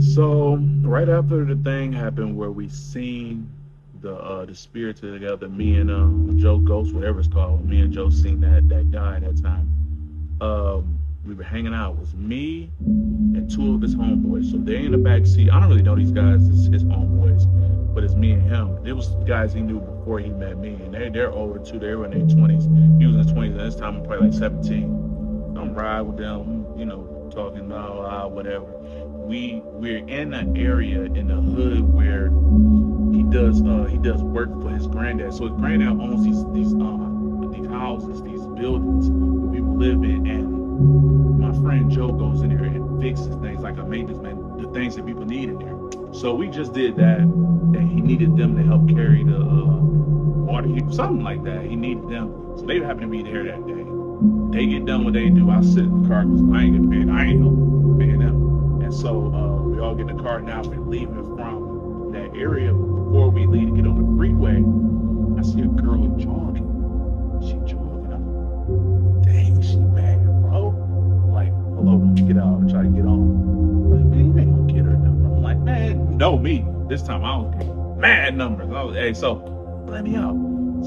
So right after the thing happened where we seen the spirits together, me and Joe Ghost, whatever it's called, me and Joe seen that guy that time. We were hanging out. It was me and two of his homeboys. So they're in the back seat. I don't really know these guys. It's his homeboys, but it's me and him. It was guys he knew before he met me, and they're older too. They were in their 20s. He was in his 20s, and this time I'm probably like 17. I'm riding with them, talking about whatever. We're in an area in the hood where he does work for his granddad. So his granddad owns these houses, these buildings that people live in, and my friend Joe goes in there and fixes things like a maintenance man, the things that people need in there. So we just did that, and he needed them to help carry the water heater, something like that. He needed them, so they happened to be there that day. They get done what they do. I sit in the car because I ain't getting paid. I ain't paying them. And so we all get in the car now. We're leaving from that area. Before we leave to get on the freeway, I see a girl jogging. She jogging. I'm like, dang, she mad, bro. I'm like, hello, when you get out and try to get on. I'm like, man, you ain't gonna get her number. I'm like, man, no, me. This time I was getting mad numbers. I was, hey, so let me out.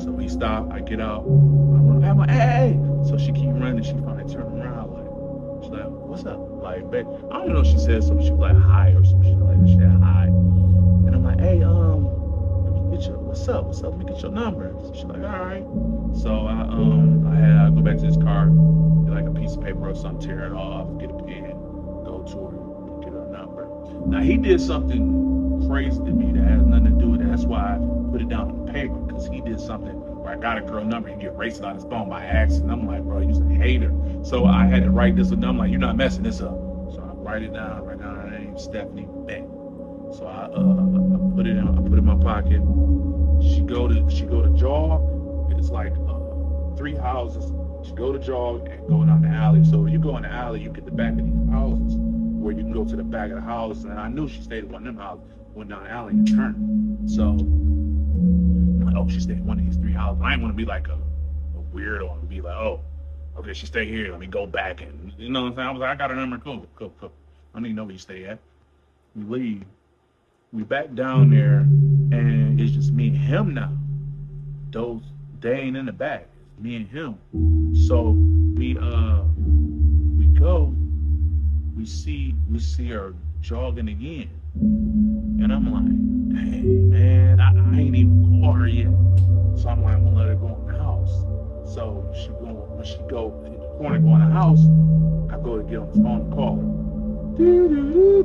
So we stop. I get out. I'm like, hey. So she keep running. She finally turned around. Like, she's like, what's up? Like, babe, I don't know if she said something. She was like, hi or some shit like that. She said, hi. And I'm like, hey, let me get your, what's up? Let me get your number. So she's like, all right. So I go back to his car, get like a piece of paper or something, tear it off, get a pen, go to her, get her number. Now, he did something crazy to me that has nothing to do with it. That's why I put it down on the paper, because he did something where I got a girl number and get erased on his phone by accident. I'm like, bro, you're a hater. So I had to write this one down. I'm like, you're not messing this up. So I write down her name, Stephanie Beck. So I put it in my pocket. She go to jog. It's like 3 houses. She go to jog and go down the alley. So when you go in the alley, you get the back of these houses where you can go to the back of the house. And I knew she stayed at one of them houses, went down the alley and turned. So I'm like, oh, she stayed in one of these 3 houses. I ain't want to be like a weirdo and be like, oh, okay, she stay here. Let me go back and you know what I'm saying. I was like, I got her number. Cool. I don't even know where you stay at. We leave. We back down there, and it's just me and him now. They ain't in the back. It's me and him. So we go. We see her jogging again, and I'm like, dang man, I ain't even call her yet. So I'm like, I'm gonna let her go in the house. So when she go in the corner, go in the house, I go to get on the phone and call her.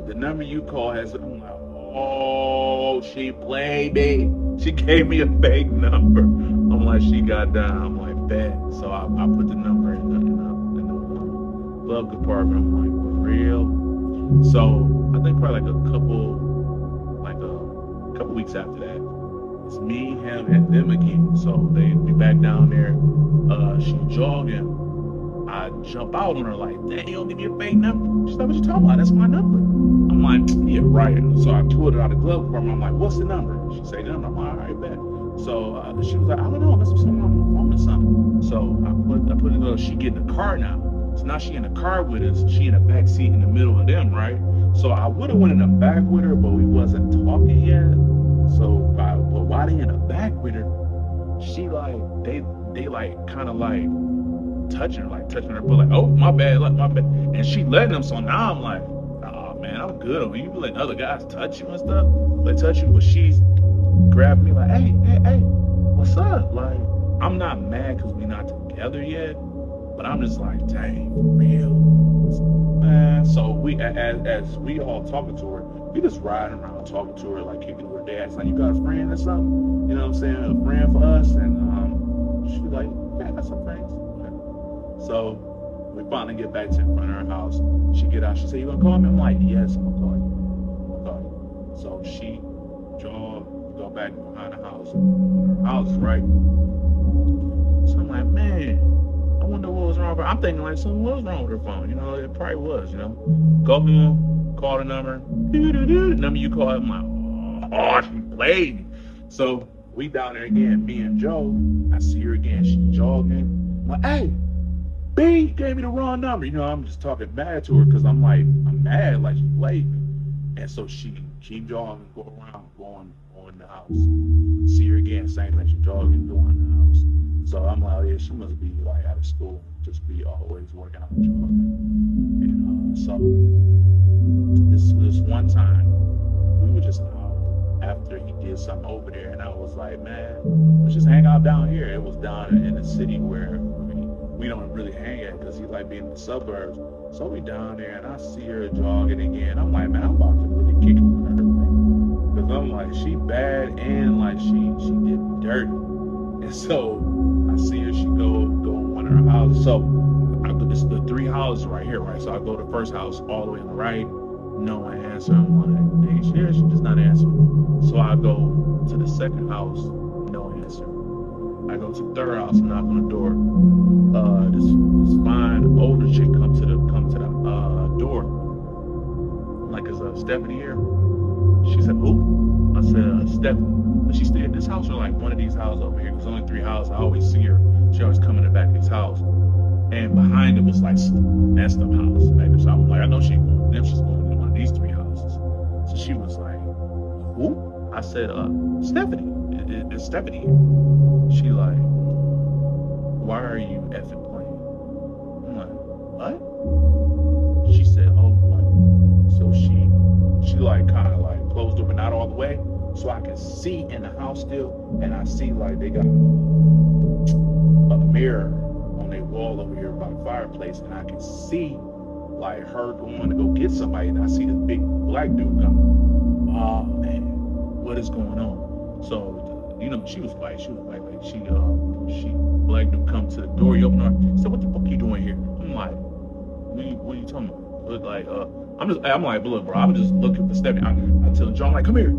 The number you call has. I'm like, oh, she played me. She gave me a fake number. I'm like, she got down. I'm like, bet. So I put the number in the glove compartment. I'm like, for real? So I think probably like a couple weeks after that, it's me, him, and them again. So they be back down there. She jogging. I jump out on her like, dang, you don't give me a fake number. She's like, what you talking about? That's my number. I'm like, yeah, right. So I pulled it out of the glove compartment. I'm like, what's the number? She said the number. I'm like, all right, bet. So she was like, I don't know, unless it's someone on the phone or something. So I put it. She get in the car now. So now she in the car with us. She in the back seat in the middle of them, right? So I would have went in the back with her, but we wasn't talking yet. So but while they in the back with her, she like they like kind of like touching her butt, like, oh my bad. And she letting them. So now I'm like, oh man, I'm good on you. You letting other guys touch you and stuff. They touch you, but she's grabbing me like, hey, what's up? Like, I'm not mad because we not together yet, but I'm just like, dang, for real, man. So we, as we all talking to her, we just riding around talking to her, like kicking her dad, like, you got a friend or something? You know what I'm saying? A friend for us? And she like, yeah, I got some friends. Okay. So we finally get back to in front of her house. She get out. She said, you gonna call me? I'm like, yes, I'm gonna call you. So she go back behind the house. Her house, right? So I'm like, man, I wonder what was wrong with her. I'm thinking like something was wrong with her phone. You know, it probably was, you know. Go home, call the number. The number you call, I'm like, oh, she played me. So we down there again, me and Joe. I see her again. She jogging. I'm like, hey, B, you gave me the wrong number. You know, I'm just talking bad to her because I'm like, I'm mad, like she played me. And so she keep jogging, go around, go in the house. See her again, same thing. She jogging, go in the house. So I'm like, oh, yeah, she must be like out of school, just be always working out jogging. And so this one time, we were just out after he did something over there, and I was like, man, let's just hang out down here. It was down in the city where we don't really hang at because he like being in the suburbs. So we down there, and I see her jogging again. I'm like, man, I'm about to really kick it with her, bro. Because I'm like, she bad and like she did me dirty. And so I see her, she go in one of her houses. So this is the three houses right here, right? So I go to the first house all the way on the right, no answer. I'm like, hey, she here? She does not answer. So I go to the second house, no answer. I go to the third house, knock on the door. This fine older chick come to the door. I'm like, is Stephanie here? She said, who? I said, Stephanie. But she stayed at this house or like one of these houses over here? Because only three houses. I always see her. She always come in the back of these houses. And behind it was like messed up house back there. So I'm like, I know she's going to one of these three houses. So she was like, who? I said, Stephanie. Is Stephanie here? She like, why are you effing playing? I'm like, what? She said, oh, what? So she like kind of like closed the door, but not all the way. So I can see in the house still, and I see like they got a mirror on their wall over here by the fireplace, and I can see like her going to go get somebody, and I see this big black dude coming. Oh man, what is going on? So she was white. Like she black dude come to the door. He opened her. He said, "What the fuck you doing here?" I'm like, "What are you talking about?" But like, I'm like, look, bro, I'm just looking for Stephanie. I'm telling Joe, I'm like, come here.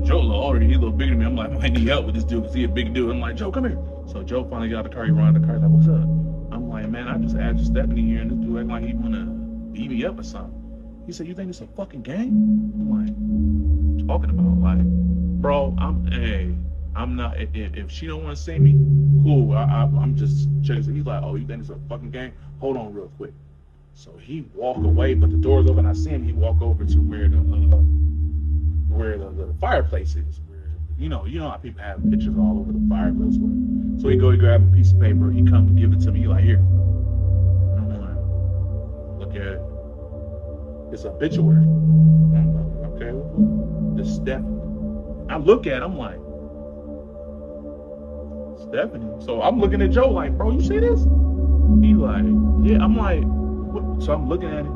Joe a little older, he a little bigger than me. I'm like, I might need help with this dude because he a big dude. I'm like, Joe, come here. So Joe finally got out the car. He ran the car. He's like, what's up? I'm like, man, I just asked Stephanie here, and this dude acting like he wanna beat me up or something. He said, you think it's a fucking game? I'm like, what you talking about? Like, bro, I'm not. If she don't want to see me, cool. I'm just chasing. He's like, oh, you think it's a fucking game? Hold on, real quick. So he walk away, but the door's open. I see him. He walk over to where the fireplace is. Where you know how people have pictures all over the fireplace. So he grab a piece of paper. He come to give it to me. He like, here. And I'm like, look at it. It's obituary. I'm like, okay, this Stephanie. I look at it, I'm like, Stephanie. So I'm looking at Joe like, bro, you see this? He like, yeah. I'm like, what? So I'm looking at it.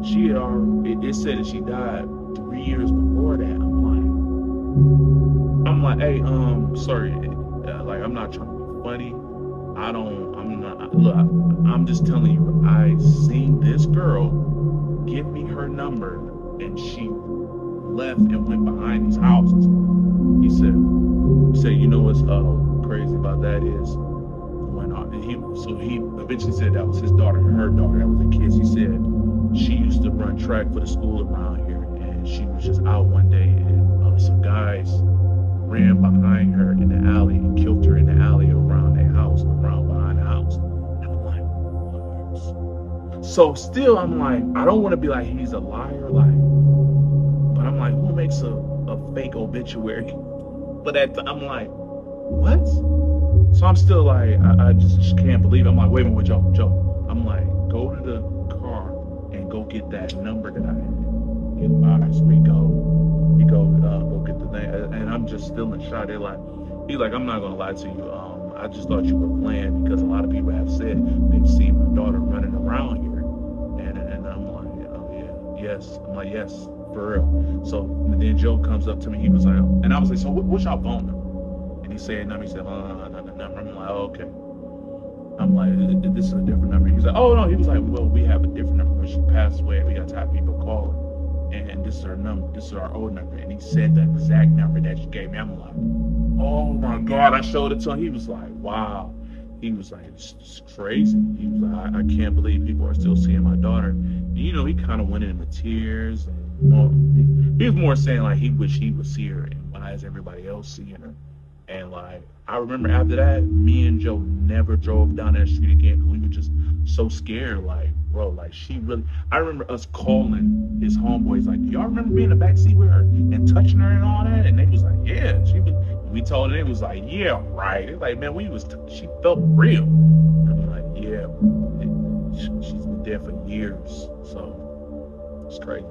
She had already, it said that she died 3 years before that. I'm like, hey, sorry, like I'm not trying to be funny. I'm just telling you, I seen this girl give me her number, and she left and went behind these houses. He said, you know what's crazy about that is he eventually said that was his daughter and her daughter, that was the kids. He said she used to run track for the school around here, and she was just out one day, and some guys ran behind her in the alley and killed her in the alley around their house, around behind the house. And I'm like, what? So still, I'm like, I don't want to be like he's a liar, like, but I'm like, who makes a fake obituary? But I'm like, what? So I'm still like, I just can't believe it. I'm like, wait a minute, Joe. I'm like, go to the car and go get that number that I had. All right, so we go get the thing, and I'm just still in shock. He's like, I'm not gonna lie to you. I just thought you were playing because a lot of people have said they've seen my daughter running around here, and I'm like, oh yeah, yes. I'm like, yes, for real. So then Joe comes up to me. He was like, and I was like, so what's your phone number? And he said, number. He said, number. I'm like, oh, okay. I'm like, this is a different number. He's like, oh no. He was like, well, we have a different number. When she passed away, we got to have people call her. And this is her number. This is our old number. And he said the exact number that you gave me. I'm like, oh my God. I showed it to him. He was like, wow. He was like, it's crazy. He was like, I can't believe people are still seeing my daughter. And, he kind of went into tears. And he was more saying like he wished he would see her, and why is everybody else seeing her? And like I remember after that, me and Joe never drove down that street again because we were just so scared. Like, bro, like she really. I remember us calling his homeboys, like, do y'all remember being in the backseat with her and touching her and all that? And they was like, yeah. She was. We told her, it was like, yeah, right. It's like, man, we was. She felt real. I'm like, yeah, she's been dead for years. So it's crazy.